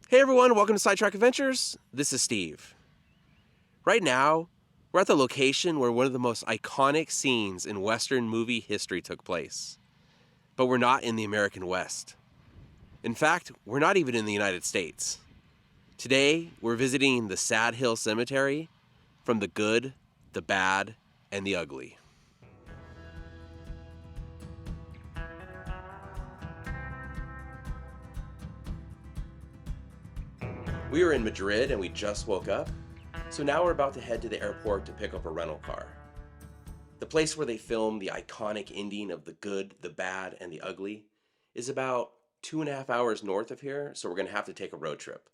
Hey everyone, welcome to Sidetrack Adventures. This is Steve. Right now, we're at the location where one of the most iconic scenes in Western movie history took place. But we're not in the American West. In fact, we're not even in the United States. Today, we're visiting the Sad Hill Cemetery from the good, the bad, and the ugly. We were in Madrid and we just woke up, so now we're about to head to the airport to pick up a rental car. The place where they filmed the iconic ending of The Good, the Bad, and the Ugly is about 2.5 hours north of here, so we're going to have to take a road trip.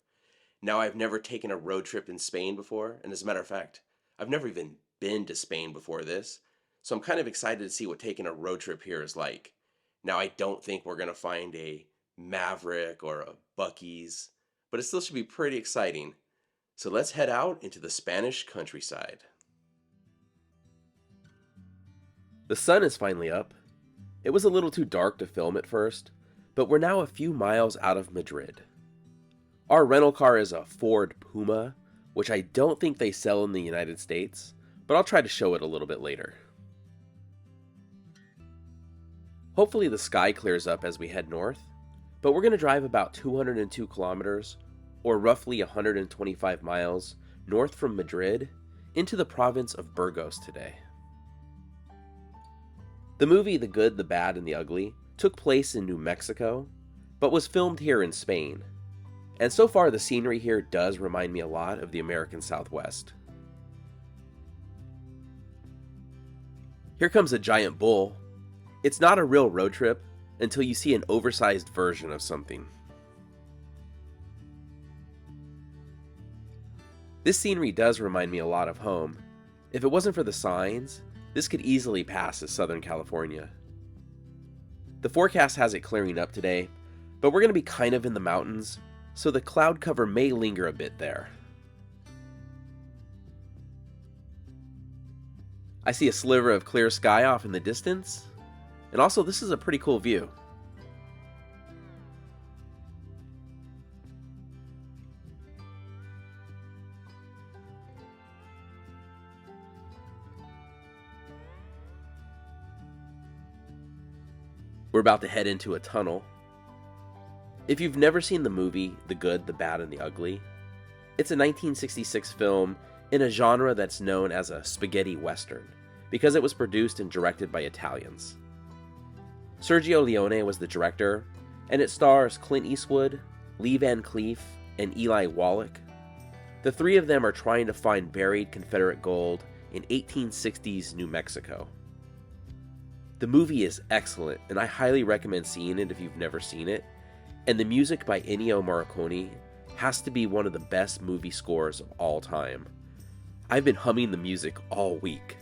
Now, I've never taken a road trip in Spain before, and as a matter of fact, I've never even been to Spain before this, so I'm kind of excited to see what taking a road trip here is like. Now, I don't think we're going to find a Maverick or a Buc-ee's, but it still should be pretty exciting. So let's head out into the Spanish countryside. The sun is finally up. It was a little too dark to film at first, but we're now a few miles out of Madrid. Our rental car is a Ford Puma, which I don't think they sell in the United States, but I'll try to show it a little bit later. Hopefully the sky clears up as we head north, but we're going to drive about 202 kilometers, or roughly 125 miles, north from Madrid into the province of Burgos today. The movie The Good, the Bad, and the Ugly took place in New Mexico, but was filmed here in Spain. And so far the scenery here does remind me a lot of the American Southwest. Here comes a giant bull. It's not a real road trip until you see an oversized version of something. This scenery does remind me a lot of home. If it wasn't for the signs, this could easily pass as Southern California. The forecast has it clearing up today, but we're going to be kind of in the mountains, so the cloud cover may linger a bit there. I see a sliver of clear sky off in the distance, and also this is a pretty cool view. We're about to head into a tunnel. If you've never seen the movie The Good, the Bad, and the Ugly, it's a 1966 film in a genre that's known as a spaghetti western because it was produced and directed by Italians. Sergio Leone was the director, and it stars Clint Eastwood, Lee Van Cleef, and Eli Walach. The three of them are trying to find buried Confederate gold in 1860s New Mexico. The movie is excellent, and I highly recommend seeing it if you've never seen it, and the music by Ennio Morricone has to be one of the best movie scores of all time. I've been humming the music all week.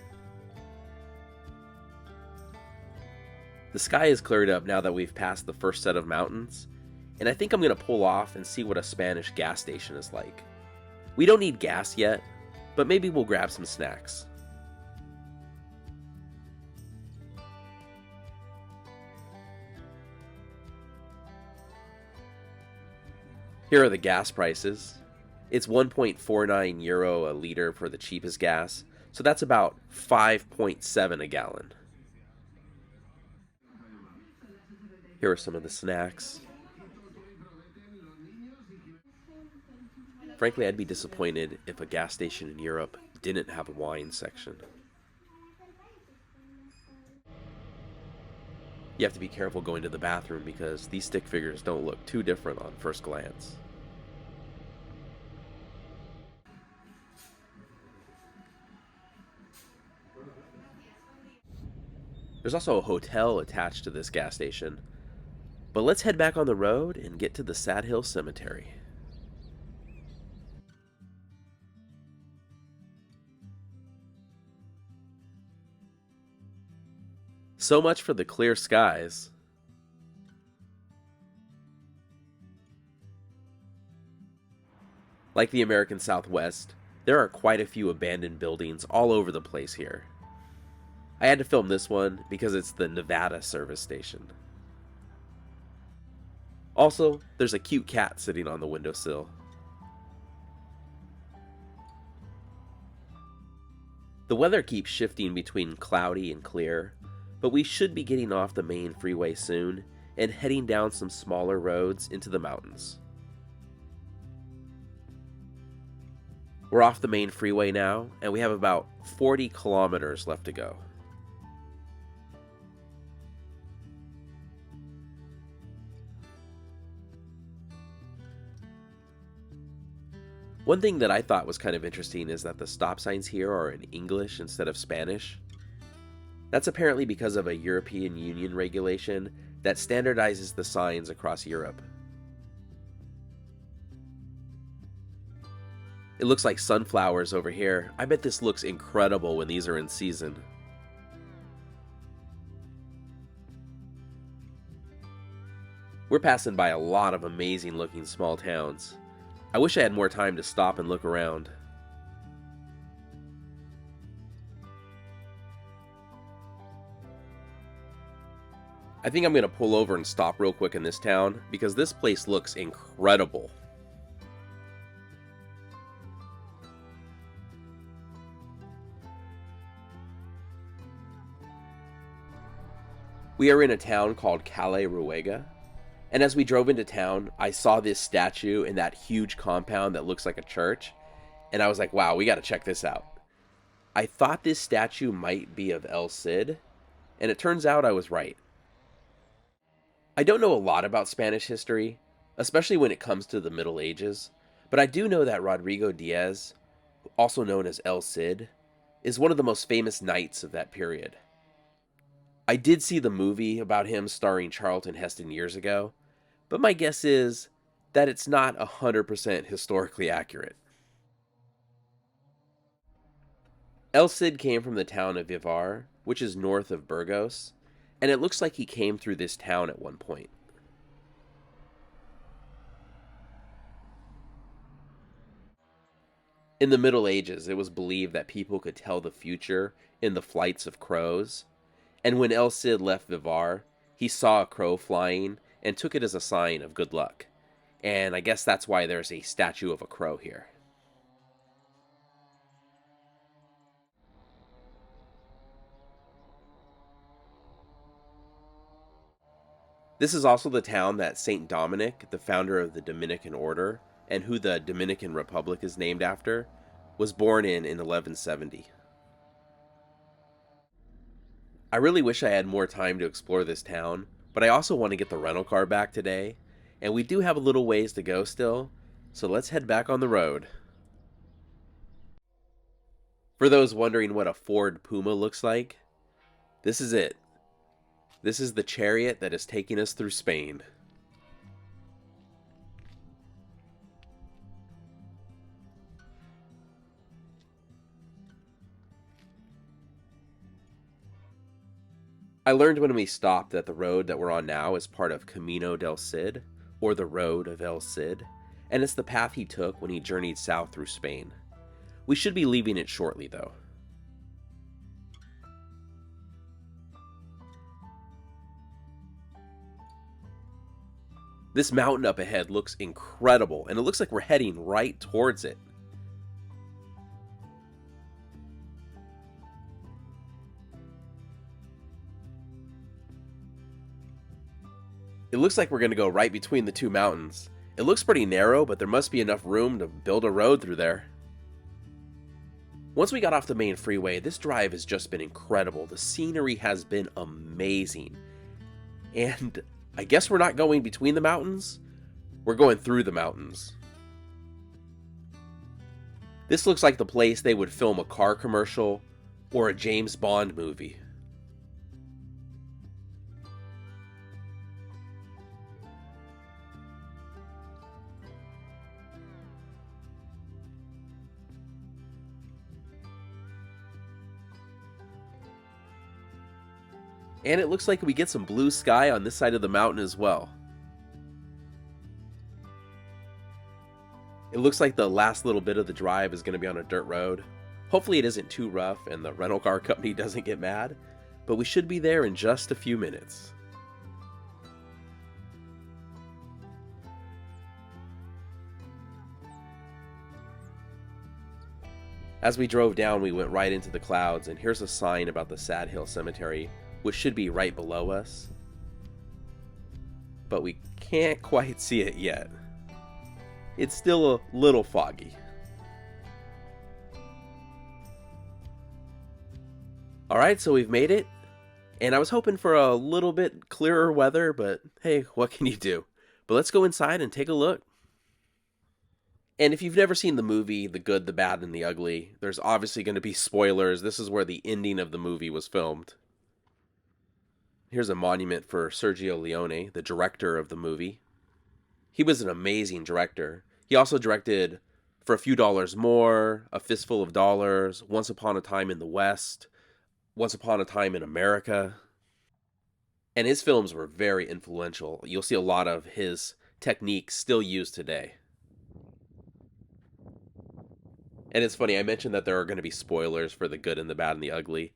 The sky is cleared up now that we've passed the first set of mountains, and I think I'm going to pull off and see what a Spanish gas station is like. We don't need gas yet, but maybe we'll grab some snacks. Here are the gas prices. It's 1.49 euro a liter for the cheapest gas, so that's about 5.7 a gallon. Here are some of the snacks. Frankly, I'd be disappointed if a gas station in Europe didn't have a wine section. You have to be careful going to the bathroom because these stick figures don't look too different on first glance. There's also a hotel attached to this gas station. But let's head back on the road and get to the Sad Hill Cemetery. So much for the clear skies. Like the American Southwest, there are quite a few abandoned buildings all over the place here. I had to film this one because it's the Nevada service station. Also, there's a cute cat sitting on the windowsill. The weather keeps shifting between cloudy and clear, but we should be getting off the main freeway soon and heading down some smaller roads into the mountains. We're off the main freeway now, and we have about 40 kilometers left to go. One thing that I thought was kind of interesting is that the stop signs here are in English instead of Spanish. That's apparently because of a European Union regulation that standardizes the signs across Europe. It looks like sunflowers over here. I bet this looks incredible when these are in season. We're passing by a lot of amazing looking small towns. I wish I had more time to stop and look around. I think I'm going to pull over and stop real quick in this town because this place looks incredible. We are in a town called Calle Ruega, and as we drove into town, I saw this statue in that huge compound that looks like a church, and I was like, wow, we got to check this out. I thought this statue might be of El Cid, and it turns out I was right. I don't know a lot about Spanish history, especially when it comes to the Middle Ages, but I do know that Rodrigo Diaz, also known as El Cid, is one of the most famous knights of that period. I did see the movie about him starring Charlton Heston years ago, but my guess is that it's not 100% historically accurate. El Cid came from the town of Vivar, which is north of Burgos, and it looks like he came through this town at one point. In the Middle Ages, it was believed that people could tell the future in the flights of crows, and when El Cid left Vivar, he saw a crow flying and took it as a sign of good luck. And I guess that's why there's a statue of a crow here. This is also the town that Saint Dominic, the founder of the Dominican order, and who the Dominican Republic is named after, was born in 1170. I really wish I had more time to explore this town, but I also want to get the rental car back today, and we do have a little ways to go still, so let's head back on the road. For those wondering what a Ford Puma looks like, this is it. This is the chariot that is taking us through Spain. I learned when we stopped that the road that we're on now is part of Camino del Cid, or the Road of El Cid, and it's the path he took when he journeyed south through Spain. We should be leaving it shortly, though. This mountain up ahead looks incredible, and it looks like we're heading right towards it. It looks like we're going to go right between the two mountains. It looks pretty narrow, but there must be enough room to build a road through there. Once we got off the main freeway, this drive has just been incredible. The scenery has been amazing. And I guess we're not going between the mountains. We're going through the mountains. This looks like the place they would film a car commercial or a James Bond movie. And it looks like we get some blue sky on this side of the mountain as well. It looks like the last little bit of the drive is going to be on a dirt road. Hopefully it isn't too rough and the rental car company doesn't get mad, but we should be there in just a few minutes. As we drove down, we went right into the clouds, and here's a sign about the Sad Hill Cemetery, which should be right below us, but we can't quite see it yet. It's still a little foggy. Alright, so we've made it, and I was hoping for a little bit clearer weather, but hey, what can you do? But let's go inside and take a look. And if you've never seen the movie The Good, the Bad, and the Ugly, there's obviously going to be spoilers. This is where the ending of the movie was filmed. Here's a monument for Sergio Leone, the director of the movie. He was an amazing director. He also directed For a Few Dollars More, A Fistful of Dollars, Once Upon a Time in the West, Once Upon a Time in America. And his films were very influential. You'll see a lot of his techniques still used today. And it's funny, I mentioned that there are going to be spoilers for The Good and the Bad and the Ugly.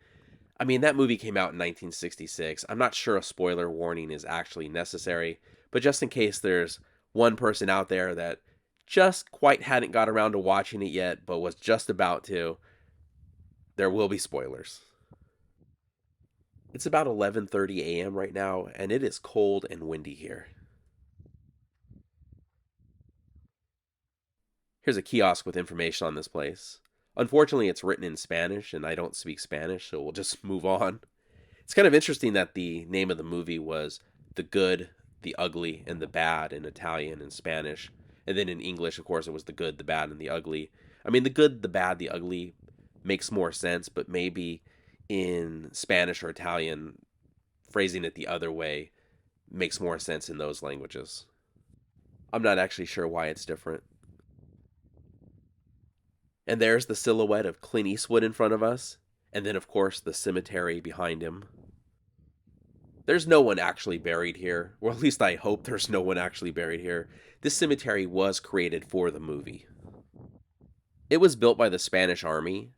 I mean, that movie came out in 1966. I'm not sure a spoiler warning is actually necessary, but just in case there's one person out there that just quite hadn't got around to watching it yet, but was just about to, there will be spoilers. It's about 11:30 a.m. right now, and it is cold and windy here. Here's a kiosk with information on this place. Unfortunately, it's written in Spanish, and I don't speak Spanish, so we'll just move on. It's kind of interesting that the name of the movie was The Good, the Ugly, and the Bad in Italian and Spanish. And then in English, of course, it was The Good, the Bad, and the Ugly. I mean, The Good, the Bad, the Ugly makes more sense, but maybe in Spanish or Italian, phrasing it the other way makes more sense in those languages. I'm not actually sure why it's different. And there's the silhouette of Clint Eastwood in front of us, and then, of course, the cemetery behind him. There's no one actually buried here, or at least I hope there's no one actually buried here. This cemetery was created for the movie. It was built by the Spanish Army,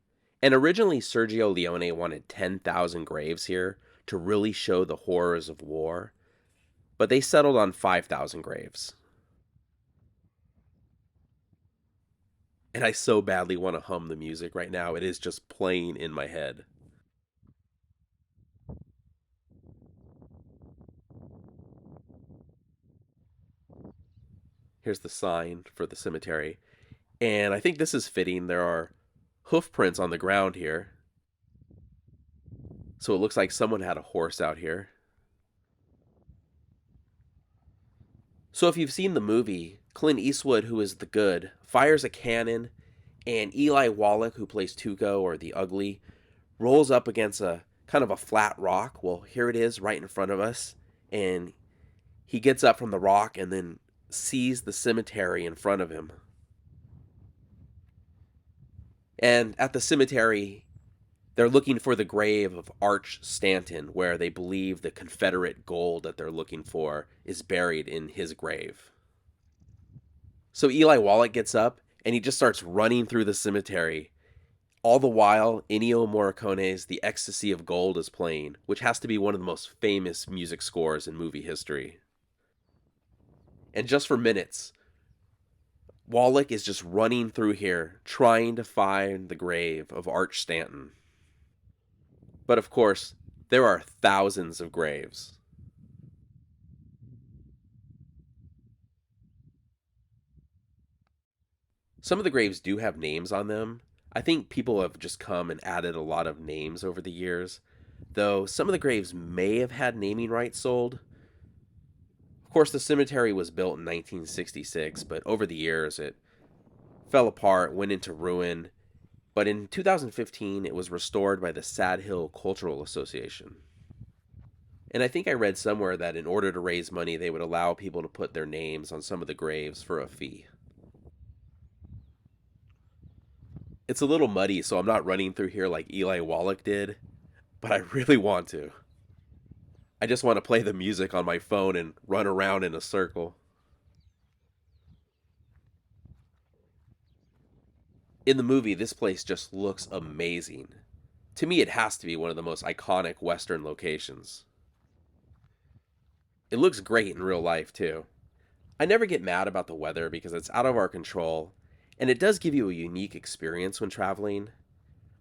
and originally Sergio Leone wanted 10,000 graves here to really show the horrors of war, but they settled on 5,000 graves. And I so badly want to hum the music right now. It is just playing in my head. Here's the sign for the cemetery. And I think this is fitting. There are hoof prints on the ground here. So it looks like someone had a horse out here. So if you've seen the movie, Clint Eastwood, who is the good, fires a cannon, and Eli Walach, who plays Tuco or the Ugly, rolls up against a kind of a flat rock. Well, here it is right in front of us, and he gets up from the rock and then sees the cemetery in front of him. And at the cemetery, they're looking for the grave of Arch Stanton, where they believe the Confederate gold that they're looking for is buried in his grave. So Eli Walach gets up, and he just starts running through the cemetery. All the while, Ennio Morricone's The Ecstasy of Gold is playing, which has to be one of the most famous music scores in movie history. And just for minutes, Walach is just running through here, trying to find the grave of Arch Stanton. But of course, there are thousands of graves. Some of the graves do have names on them. I think people have just come and added a lot of names over the years, though some of the graves may have had naming rights sold. Of course, the cemetery was built in 1966, but over the years it fell apart, went into ruin. But in 2015, it was restored by the Sad Hill Cultural Association. And I think I read somewhere that in order to raise money, they would allow people to put their names on some of the graves for a fee. It's a little muddy, so I'm not running through here like Eli Wallach did, but I really want to. I just want to play the music on my phone and run around in a circle. In the movie, this place just looks amazing. To me, it has to be one of the most iconic Western locations. It looks great in real life, too. I never get mad about the weather because it's out of our control, and it does give you a unique experience when traveling.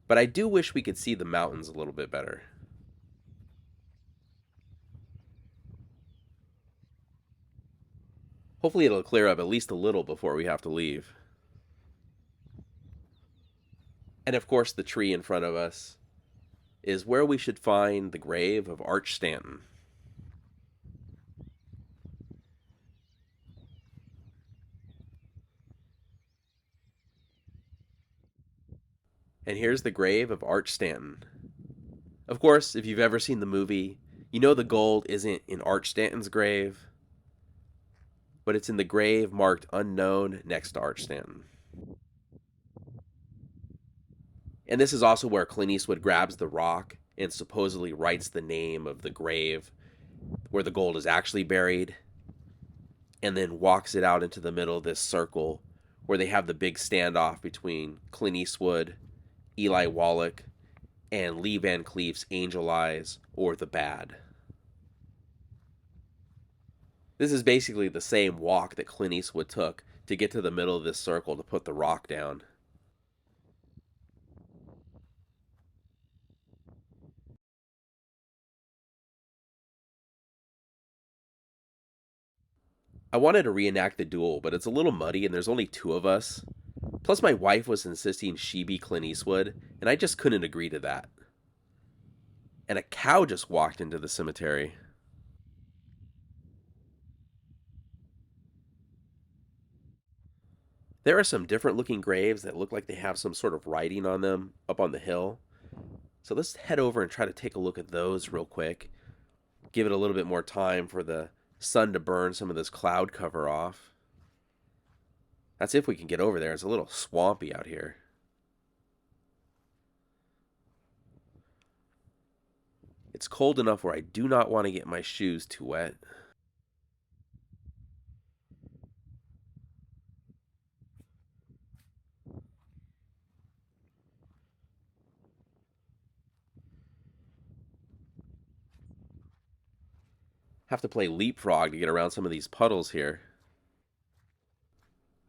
But I do wish we could see the mountains a little bit better. Hopefully it'll clear up at least a little before we have to leave. And of course, the tree in front of us is where we should find the grave of Arch Stanton. And here's the grave of Arch Stanton. Of course, if you've ever seen the movie, you know the gold isn't in Arch Stanton's grave, but it's in the grave marked unknown next to Arch Stanton. And this is also where Clint Eastwood grabs the rock and supposedly writes the name of the grave where the gold is actually buried, and then walks it out into the middle of this circle where they have the big standoff between Clint Eastwood, Eli Walach, and Lee Van Cleef's Angel Eyes, or The Bad. This is basically the same walk that Clint Eastwood took to get to the middle of this circle to put the rock down. I wanted to reenact the duel, but it's a little muddy and there's only two of us. Plus, my wife was insisting she be Clint Eastwood, and I just couldn't agree to that. And a cow just walked into the cemetery. There are some different looking graves that look like they have some sort of writing on them up on the hill. So let's head over and try to take a look at those real quick. Give it a little bit more time for the sun to burn some of this cloud cover off. That's if we can get over there. It's a little swampy out here. It's cold enough where I do not want to get my shoes too wet. Have to play leapfrog to get around some of these puddles here.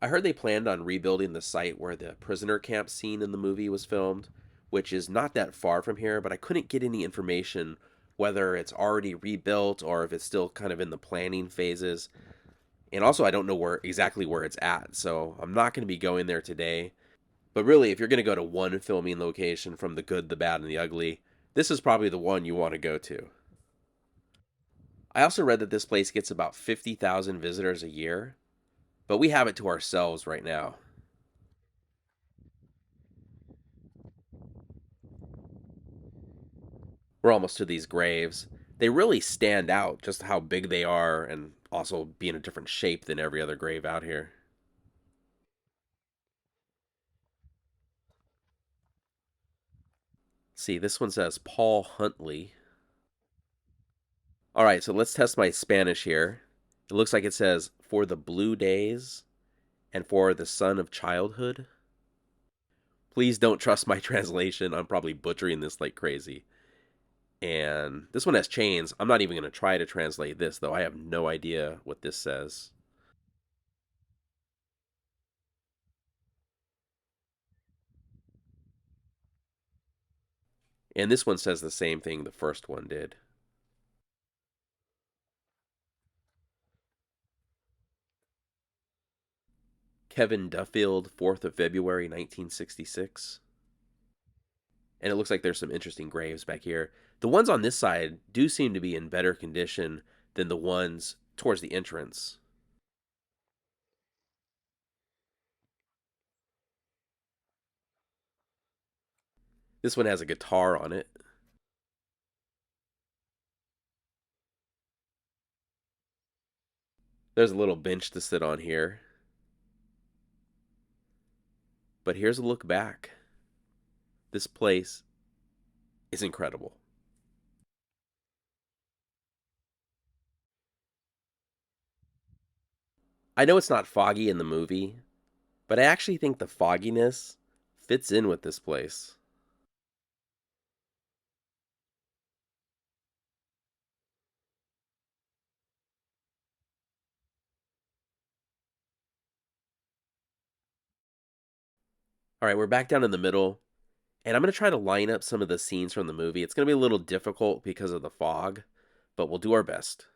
I heard they planned on rebuilding the site where the prisoner camp scene in the movie was filmed, which is not that far from here, but I couldn't get any information whether it's already rebuilt or if it's still kind of in the planning phases. And also I don't know where it's at, so I'm not going to be going there today. But really, if you're going to go to one filming location from The Good, the Bad, and the Ugly, this is probably the one you want to go to. I also read that this place gets about 50,000 visitors a year, but we have it to ourselves right now. We're almost to these graves. They really stand out just how big they are and also being a different shape than every other grave out here. See, this one says Paul Huntley. All right, so let's test my Spanish here. It looks like it says for the blue days and for the sun of childhood. Please don't trust my translation. I'm probably butchering this like crazy. And this one has chains. I'm not even going to try to translate this, though. I have no idea what this says. And this one says the same thing the first one did. Kevin Duffield, 4th of February, 1966. And it looks like there's some interesting graves back here. The ones on this side do seem to be in better condition than the ones towards the entrance. This one has a guitar on it. There's a little bench to sit on here. But here's a look back. This place is incredible. I know it's not foggy in the movie, but I actually think the fogginess fits in with this place. All right, we're back down in the middle, And I'm going to try to line up some of the scenes from the movie. It's going to be a little difficult because of the fog, but we'll do our best.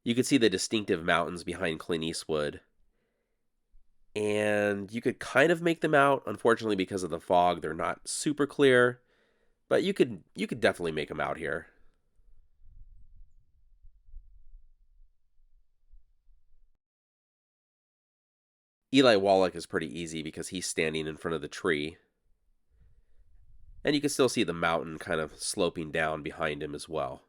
You can see the distinctive mountains behind Clint Eastwood, and you could kind of make them out. Unfortunately, because of the fog, they're not super clear, but you could definitely make them out here. Eli Walach is pretty easy because he's standing in front of the tree, and you can still see the mountain kind of sloping down behind him as well.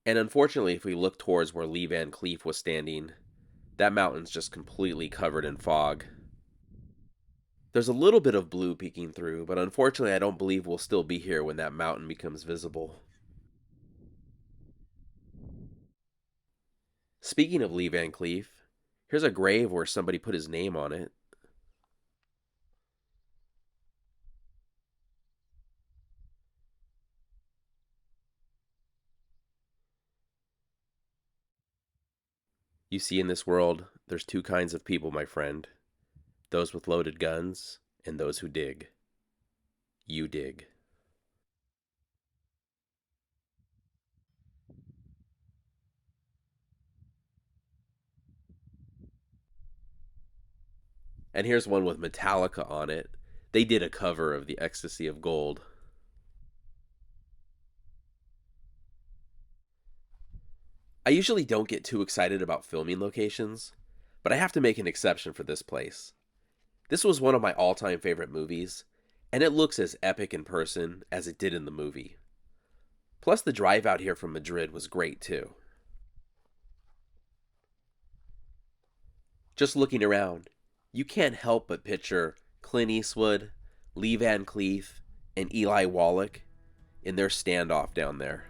And unfortunately, if we look towards where Lee Van Cleef was standing, that mountain's just completely covered in fog. There's a little bit of blue peeking through, but unfortunately, I don't believe we'll still be here when that mountain becomes visible. Speaking of Lee Van Cleef, here's a grave where somebody put his name on it. You see, in this world, there's two kinds of people, my friend: those with loaded guns and those who dig. You dig. And here's one with Metallica on it. They did a cover of The Ecstasy of Gold. I usually don't get too excited about filming locations, but I have to make an exception for this place. This was one of my all time favorite movies, and it looks as epic in person as it did in the movie. Plus, the drive out here from Madrid was great too. Just looking around, you can't help but picture Clint Eastwood, Lee Van Cleef, and Eli Walach in their standoff down there.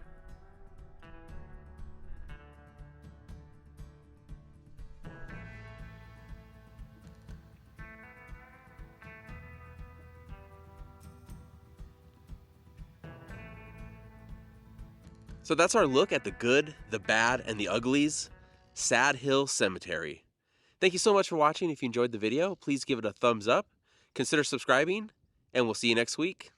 So that's our look at the good, the bad, and the uglies. Sad Hill Cemetery. Thank you so much for watching. If you enjoyed the video, please give it a thumbs up, consider subscribing, and we'll see you next week.